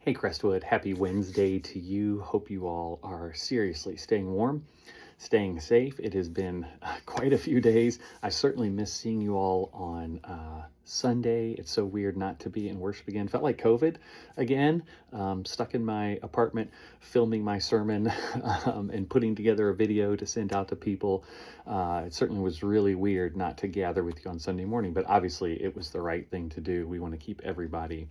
Hey Crestwood, happy Wednesday to you. Hope you all are seriously staying warm, staying safe. It has been quite a few days. I certainly miss seeing you all on Sunday. It's so weird not to be in worship again. Felt like COVID again. Stuck in my apartment, filming my sermon and putting together a video to send out to people. It certainly was really weird not to gather with you on Sunday morning, but obviously it was the right thing to do. We want to keep everybody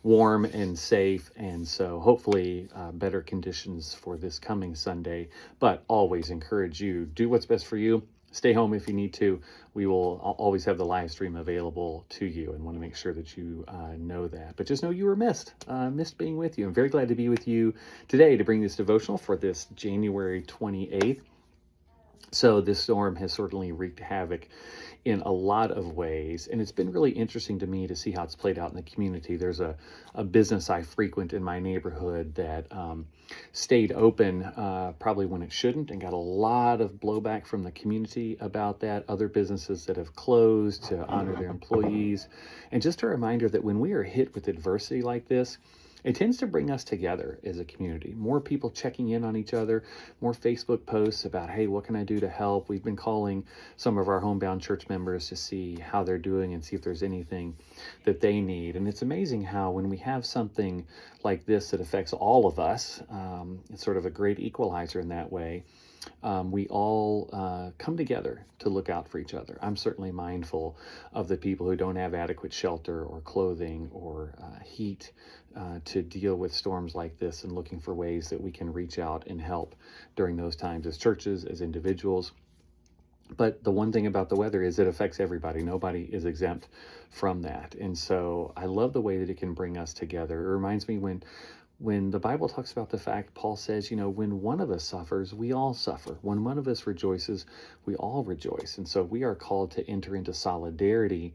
warm and safe, and so hopefully better conditions for this coming Sunday. But always encourage you, do what's best for you. Stay home if you need to. We will always have the live stream available to you, and want to make sure that you know that. But just know you were missed being with you. I'm very glad to be with you today to bring this devotional for this January 28th. So this storm has certainly wreaked havoc in a lot of ways, and it's been really interesting to me to see how it's played out in the community. There's a business I frequent in my neighborhood that stayed open probably when it shouldn't, and got a lot of blowback from the community about that. Other businesses that have closed to honor their employees. And just a reminder that when we are hit with adversity like this, it tends to bring us together as a community. More people checking in on each other, more Facebook posts about, hey, what can I do to help? We've been calling some of our homebound church members to see how they're doing and see if there's anything that they need. And it's amazing how when we have something like this that affects all of us, it's sort of a great equalizer in that way. We all come together to look out for each other. I'm certainly mindful of the people who don't have adequate shelter or clothing or heat to deal with storms like this, and looking for ways that we can reach out and help during those times as churches, as individuals. But the one thing about the weather is it affects everybody. Nobody is exempt from that. And so I love the way that it can bring us together. It reminds me when the Bible talks about the fact, Paul says, when one of us suffers, we all suffer. When one of us rejoices, we all rejoice. And so we are called to enter into solidarity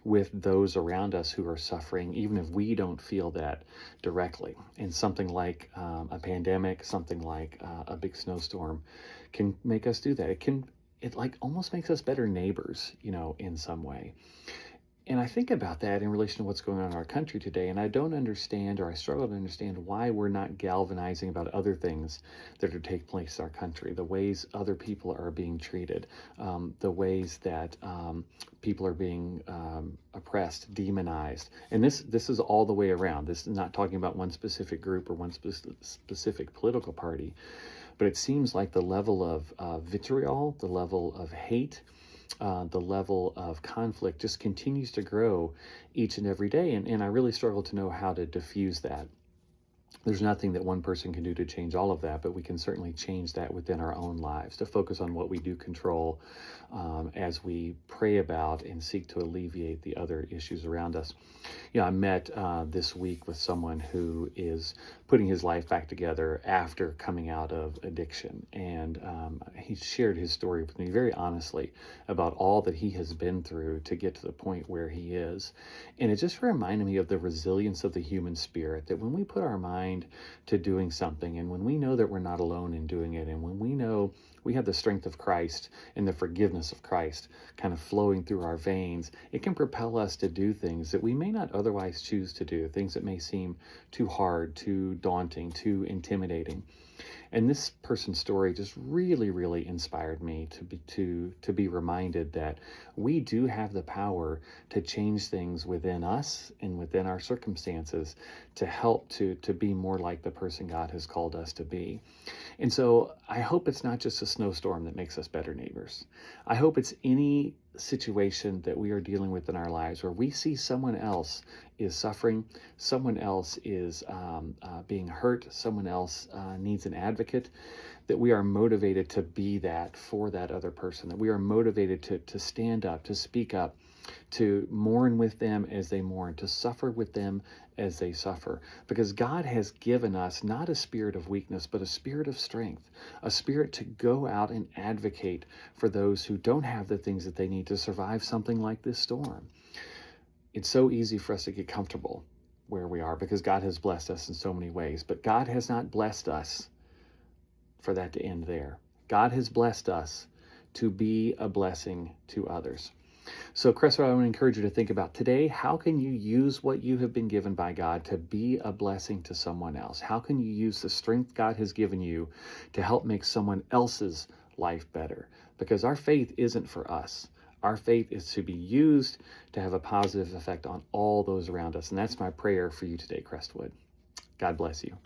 with those around us who are suffering, even if we don't feel that directly. And something like a pandemic, something like a big snowstorm can make us do that. It like almost makes us better neighbors, in some way. And I think about that in relation to what's going on in our country today, and I don't understand, or I struggle to understand, why we're not galvanizing about other things that are taking place in our country, the ways other people are being treated, the ways that people are being oppressed, demonized. And this is all the way around. This is not talking about one specific group or one specific political party, but it seems like the level of vitriol, the level of hate, the level of conflict just continues to grow each and every day. And I really struggle to know how to diffuse that. There's nothing that one person can do to change all of that, but we can certainly change that within our own lives, to focus on what we do control as we pray about and seek to alleviate the other issues around us. I met this week with someone who is putting his life back together after coming out of addiction. And he shared his story with me very honestly about all that he has been through to get to the point where he is. And it just reminded me of the resilience of the human spirit, that when we put our mind to doing something, and when we know that we're not alone in doing it, and when we know we have the strength of Christ and the forgiveness of Christ kind of flowing through our veins, it can propel us to do things that we may not otherwise choose to do, things that may seem too hard, too daunting, too intimidating. And this person's story just really, really inspired me to be reminded that we do have the power to change things within us and within our circumstances to help to be more like the person God has called us to be. And so I hope it's not just a snowstorm that makes us better neighbors. I hope it's any situation that we are dealing with in our lives where we see someone else is suffering, someone else is being hurt, someone else needs an advocate, that we are motivated to be that for that other person, that we are motivated to stand up, to speak up, to mourn with them as they mourn, to suffer with them as they suffer. Because God has given us not a spirit of weakness, but a spirit of strength, a spirit to go out and advocate for those who don't have the things that they need to survive something like this storm. It's so easy for us to get comfortable where we are because God has blessed us in so many ways, but God has not blessed us for that to end there. God has blessed us to be a blessing to others. So, Crestwood, I want to encourage you to think about today, how can you use what you have been given by God to be a blessing to someone else? How can you use the strength God has given you to help make someone else's life better? Because our faith isn't for us. Our faith is to be used to have a positive effect on all those around us. And that's my prayer for you today, Crestwood. God bless you.